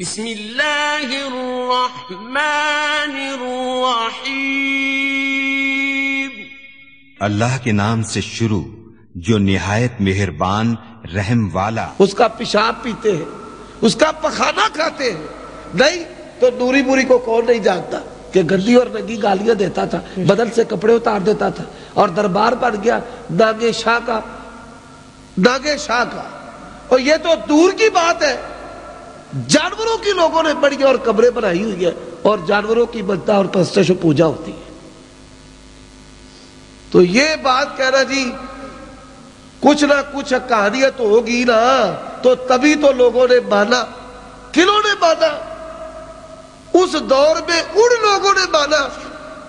بسم اللہ الرحمن الرحیم۔ اللہ کے نام سے شروع جو نہایت مہربان رحم والا۔ اس کا پیشاب پیتے ہیں، اس کا پخانہ کھاتے ہیں، نہیں تو نوری موری کو کون نہیں جانتا کہ گندی اور ننگی گالیاں دیتا تھا، بدن سے کپڑے اتار دیتا تھا اور دربار بن گیا ناگے شاہ کا۔ اور یہ تو دور کی بات ہے، جانوروں کی لوگوں نے بڑی اور قبریں بنائی ہوئی ہے اور جانوروں کی بنتا اور پرستش و پوجا ہوتی ہے۔ تو یہ بات کہنا جی کچھ نہ کچھ کہانیت تو ہوگی نا، تو تبھی تو لوگوں نے مانا۔ کنہوں نے مانا؟ اس دور میں ان لوگوں نے مانا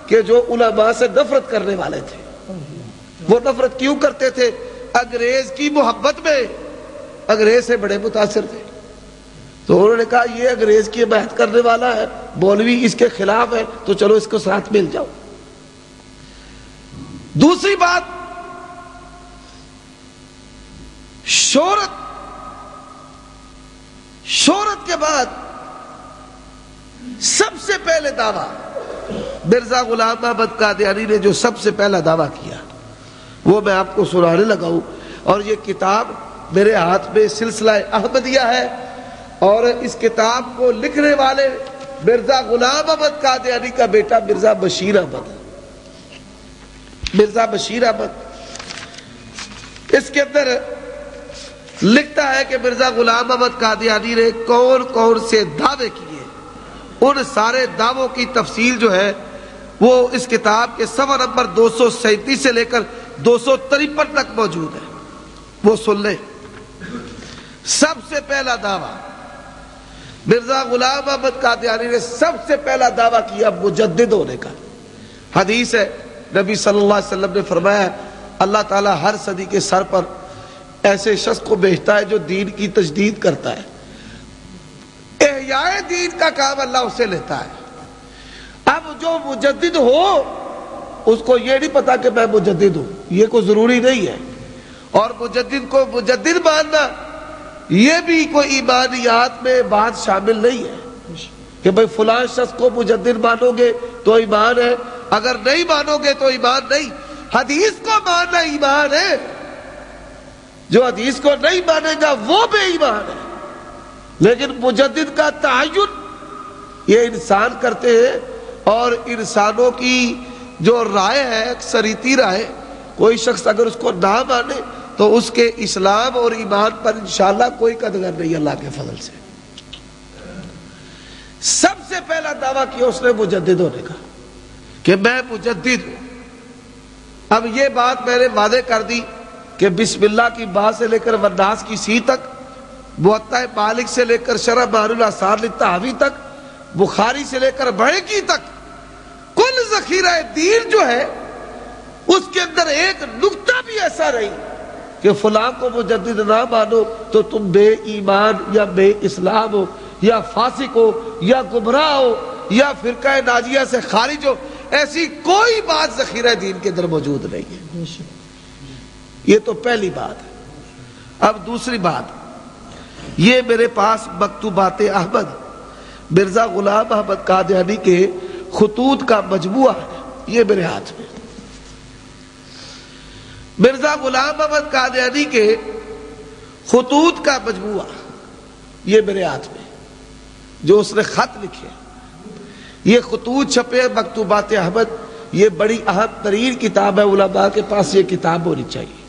کہ جو علماء سے نفرت کرنے والے تھے۔ وہ نفرت کیوں کرتے تھے؟ انگریز کی محبت میں، انگریز سے بڑے متاثر تھے، تو انہوں نے کہا یہ انگریز کی حمایت کرنے والا ہے، مولوی اس کے خلاف ہے، تو چلو اس کو ساتھ مل جاؤ۔ دوسری بات، شہرت کے بعد سب سے پہلے دعویٰ مرزا غلام احمد قادیانی نے جو سب سے پہلا دعویٰ کیا وہ میں آپ کو سنانے لگا ہوں، اور یہ کتاب میرے ہاتھ میں سلسلہ احمدیہ ہے، اور اس کتاب کو لکھنے والے مرزا غلام احمد قادیانی کا بیٹا مرزا بشیر احمد۔ اس کے اندر لکھتا ہے کہ مرزا غلام احمد قادیانی نے کون کون سے دعوے کیے، ان سارے دعووں کی تفصیل جو ہے وہ اس کتاب کے صفحہ نمبر 237 سے لے کر 253 تک موجود ہے، وہ سن لیں۔ سب سے پہلا دعویٰ مرزا غلام احمد قادیانی نے سب سے پہلا دعویٰ کیا مجدد ہونے کا۔ حدیث ہے، نبی صلی اللہ علیہ وسلم نے فرمایا اللہ تعالیٰ ہر صدی کے سر پر ایسے شخص کو بھیجتا ہے جو دین کی تجدید کرتا ہے، احیاء دین کا کام اللہ اسے لیتا ہے۔ اب جو مجدد ہو اس کو یہ نہیں پتا کہ میں مجدد ہوں، یہ کوئی ضروری نہیں ہے، اور مجدد کو مجدد ماننا یہ بھی کوئی ایمانیات میں بات شامل نہیں ہے کہ بھئی فلاں شخص کو مجدد مانو گے تو ایمان ہے، اگر نہیں مانو گے تو ایمان نہیں۔ حدیث کو ماننا ایمان ہے، جو حدیث کو نہیں مانے گا وہ بے ایمان ہے۔ لیکن مجدد کا تعین یہ انسان کرتے ہیں، اور انسانوں کی جو رائے ہے اکثریتی رائے، کوئی شخص اگر اس کو نہ مانے تو اس کے اسلام اور ایمان پر انشاءاللہ کوئی قدر نہیں اللہ کے فضل سے۔ سب سے پہلا دعویٰ کیا اس نے مجدد ہونے کا کہ میں مجدد ہوں۔ اب یہ بات میں نے واضح کر دی کہ بسم اللہ کی بات سے لے کر والناس کی سی تک، موطا مالک سے لے کر شرح بحر الاثار للطحاوی تک، بخاری سے لے کر بہقی تک، کل ذخیرہ دین جو ہے اس کے اندر ایک نقطہ بھی ایسا نہیں کہ فلاں کو مجدد نہ مانو تو تم بے ایمان یا بے اسلام ہو یا فاسق ہو یا گمراہ ہو یا فرقہ ناجیہ سے خارج ہو، ایسی کوئی بات ذخیرہ دین کے اندر موجود نہیں ہے۔ یہ تو پہلی بات ہے۔ اب دوسری بات، یہ میرے پاس مکتوبات احمد مرزا غلام احمد قادیانی کے خطوط کا مجموعہ ہے، یہ میرے ہاتھ میں مرزا غلام احمد قادیانی کے خطوط کا مجموعہ، یہ میرے ہاتھ میں جو اس نے خط لکھے، یہ خطوط چھپے مکتوبات احمد، یہ بڑی اہم ترین کتاب ہے، علماء کے پاس یہ کتاب ہونی چاہیے۔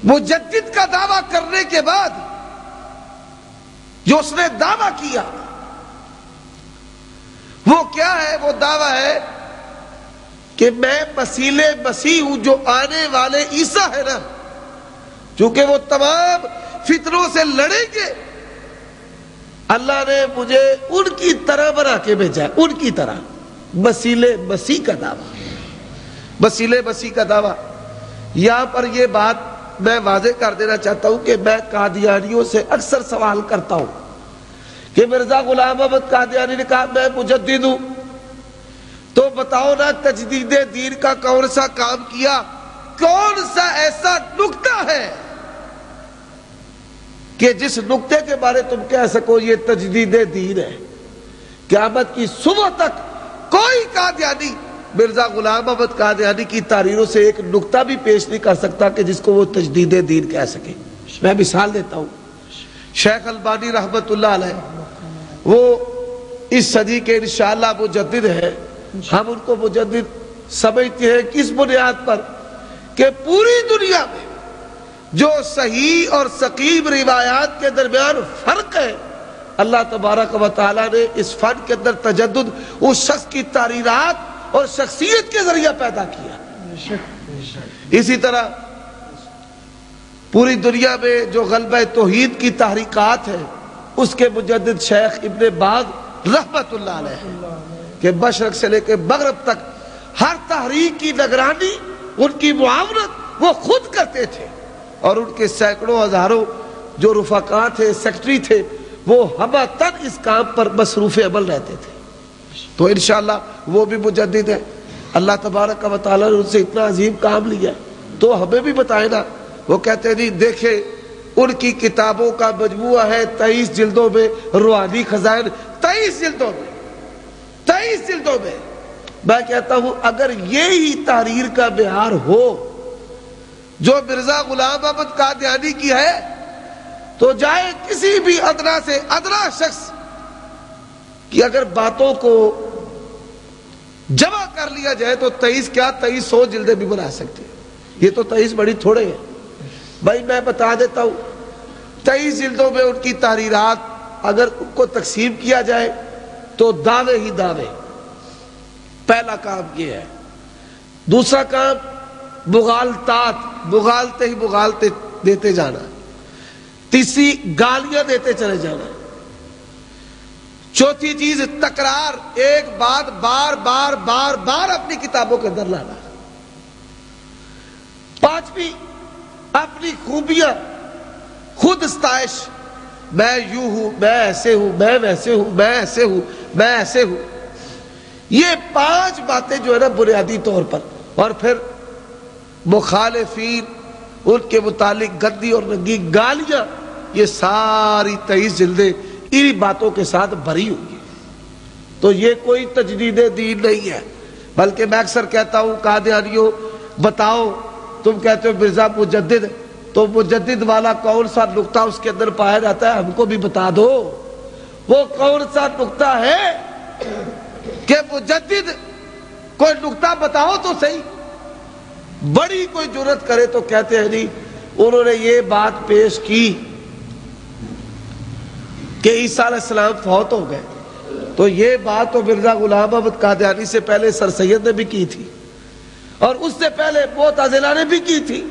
مجدد کا دعویٰ کرنے کے بعد جو اس نے دعویٰ کیا وہ کیا ہے؟ وہ دعویٰ ہے کہ میں مسیح مسیح ہوں جو آنے والے عیسیٰ ہے نا، چونکہ وہ تمام فتنوں سے لڑیں گے، اللہ نے مجھے ان کی طرح بنا کے بھیجا ہے، ان کی طرح۔ مسیح کا دعویٰ، مسیح کا دعویٰ۔ یہاں پر یہ بات میں واضح کر دینا چاہتا ہوں کہ میں قادیانیوں سے اکثر سوال کرتا ہوں کہ مرزا غلام احمد قادیانی نے کہا میں مجدد ہوں، تو بتاؤ نا تجدید دین کا کون سا کام کیا، کون سا ایسا نقطہ ہے کہ جس نقطے کے بارے تم کہہ سکو یہ تجدید دین ہے، قیامت کی صبح تک کوئی قادیانی مرزا غلام احمد قادیانی کی تحریروں سے ایک نقطہ بھی پیش نہیں کر سکتا کہ جس کو وہ تجدید دین کہہ سکے۔ میں مثال دیتا ہوں، شیخ البانی رحمت اللہ علیہ وہ اس صدی کے انشاءاللہ مجدد ہے، ہم ان کو مجدد سمجھتے ہیں کس بنیاد پر کہ پوری دنیا میں جو صحیح اور سقیم روایات کے درمیان فرق ہے، اللہ تبارک و تعالیٰ نے اس فن کے اندر تجدد اس شخص کی تحریرات اور شخصیت کے ذریعہ پیدا کیا۔ اسی طرح پوری دنیا میں جو غلبہ توحید کی تحریکات ہیں اس کے مجدد شیخ ابن باز رحمت اللہ علیہ کہ مشرق سے لے کے مغرب تک ہر تحریک کی نگرانی، ان کی معاونت وہ خود کرتے تھے، اور ان کے سینکڑوں ہزاروں جو رفقا تھے، سیکٹری تھے، وہ ہمہ اس کام پر مصروف عمل رہتے تھے۔ تو انشاءاللہ وہ بھی مجدد ہے، اللہ تبارک و تعالیٰ نے ان سے اتنا عظیم کام لیا ہے تو ہمیں بھی بتائے نا۔ وہ کہتے ہیں نہیں دیکھیں ان کی کتابوں کا مجموعہ ہے 23 جلدوں میں، روحانی خزائن 23 جلدوں میں، 23 جلدوں میں۔ میں کہتا ہوں اگر یہی تحریر کا معیار ہو جو مرزا غلام احمد قادیانی کی ہے تو جائے کسی بھی ادنا سے ادنا شخص کہ اگر باتوں کو جمع کر لیا جائے تو 23 کیا 2300 جلدیں بھی بنا سکتے ہیں۔ یہ تو 23 بڑی تھوڑے ہیں بھائی، میں بتا دیتا ہوں 23 جلدوں میں ان کی تحریرات اگر ان کو تقسیم کیا جائے تو دعوے ہی دعوے۔ پہلا کام یہ ہے۔ دوسرا کام بغالتے ہی بغالتے دیتے جانا۔ تیسری گالیاں دیتے چلے جانا۔ چوتھی چیز تکرار، ایک بات بار بار بار بار اپنی کتابوں کے اندر لانا۔ پانچویں اپنی خوبیاں، خود ستائش، میں یوں ہوں، میں ایسے ہوں، میں ویسے ہوں، میں ایسے ہوں، میں ایسے ہوں۔ یہ 5 باتیں جو ہے نا بنیادی طور پر، اور پھر مخالفین ان کے متعلق گندی اور رنگی گالیاں، یہ ساری 23 جلدیں انہی باتوں کے ساتھ بھری ہوئی ہیں۔ تو یہ کوئی تجدید دین نہیں ہے، بلکہ میں اکثر کہتا ہوں قادیانیوں بتاؤ، تم کہتے ہو مرزا مجدد، تو مجدد والا کون سا نقطہ اس کے اندر پایا جاتا ہے ہم کو بھی بتا دو۔ وہ کون سا نقطہ ہے کہ مجدد کوئی نقطہ بتاؤ تو صحیح۔ بڑی کوئی جرات کرے تو کہتے ہیں نہیں انہوں نے یہ بات پیش کی کہ عیسیٰ علیہ السلام فوت ہو گئے، تو یہ بات تو مرزا غلام احمد قادیانی سے پہلے سر سید نے بھی کی تھی، اور اس سے پہلے معتزلہ نے بھی کی تھی۔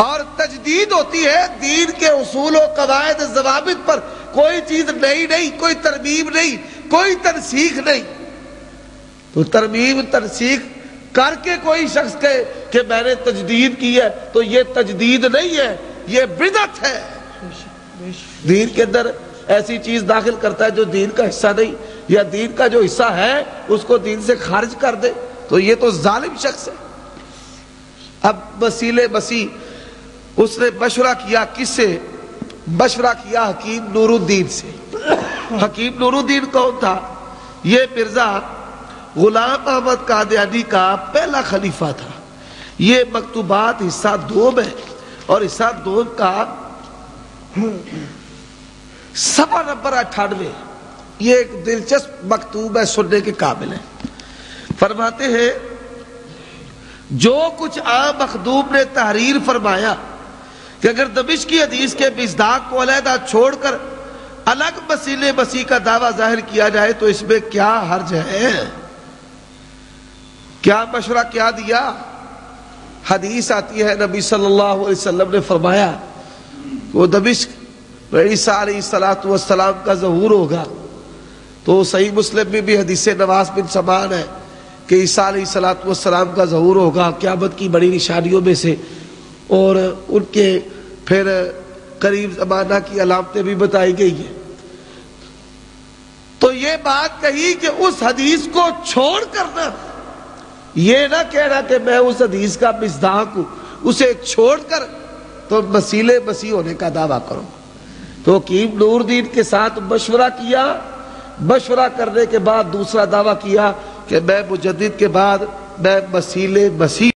اور تجدید ہوتی ہے دین کے اصول و قواعد ضوابط پر، کوئی چیز نئی نہیں، کوئی ترمیم نہیں، کوئی تنسیخ نہیں۔ تو ترمیم تنسیخ کر کے کوئی شخص کہے کہ میں نے تجدید کی ہے تو یہ تجدید نہیں ہے، یہ بدعت ہے۔ دین کے اندر ایسی چیز داخل کرتا ہے جو دین کا حصہ نہیں، یا دین کا جو حصہ ہے اس کو دین سے خارج کر دے، تو یہ تو ظالم شخص ہے۔ اب وسیلے مسیح اس نے مشورہ کیا کس سے؟ مشورہ کیا حکیم نور الدین سے۔ حکیم نور الدین کون تھا؟ یہ مرزا غلام احمد قادیانی کا پہلا خلیفہ تھا۔ یہ مکتوبات حصہ 2 میں، اور حصہ 2 کا صفحہ نمبر 98، یہ ایک دلچسپ مکتوب ہے، سننے کے قابل ہے۔ فرماتے ہیں جو کچھ عام مخدوم نے تحریر فرمایا کہ اگر دمشقی حدیث کے مصداق کو علیحدہ چھوڑ کر الگ وسیلے مسیح کا دعویٰ ظاہر کیا جائے تو اس میں کیا حرج ہے؟ کیا مشورہ کیا دیا؟ حدیث آتی ہے نبی صلی اللہ علیہ وسلم نے فرمایا وہ دمشق میں عیسیٰ علیہ السلام کا ظہور ہوگا، تو صحیح مسلم میں بھی حدیث نواس بن سمان ہے کہ عیسیٰ علیہ السلام کا ظہور ہوگا قیامت کی بڑی نشانیوں میں سے، اور ان کے پھر قریب زمانہ کی علامتیں بھی بتائی گئی ہیں۔ تو یہ بات کہی کہ اس حدیث کو چھوڑ کرنا، یہ نہ کہنا کہ میں اس حدیث کا مصداق ہوں، اسے چھوڑ کر تو وسیلے مسیح ہونے کا دعویٰ کرو۔ تو حکیم نور الدین کے ساتھ مشورہ کیا، مشورہ کرنے کے بعد دوسرا دعویٰ کیا کہ میں مجدد کے بعد میں وسیلے مسیح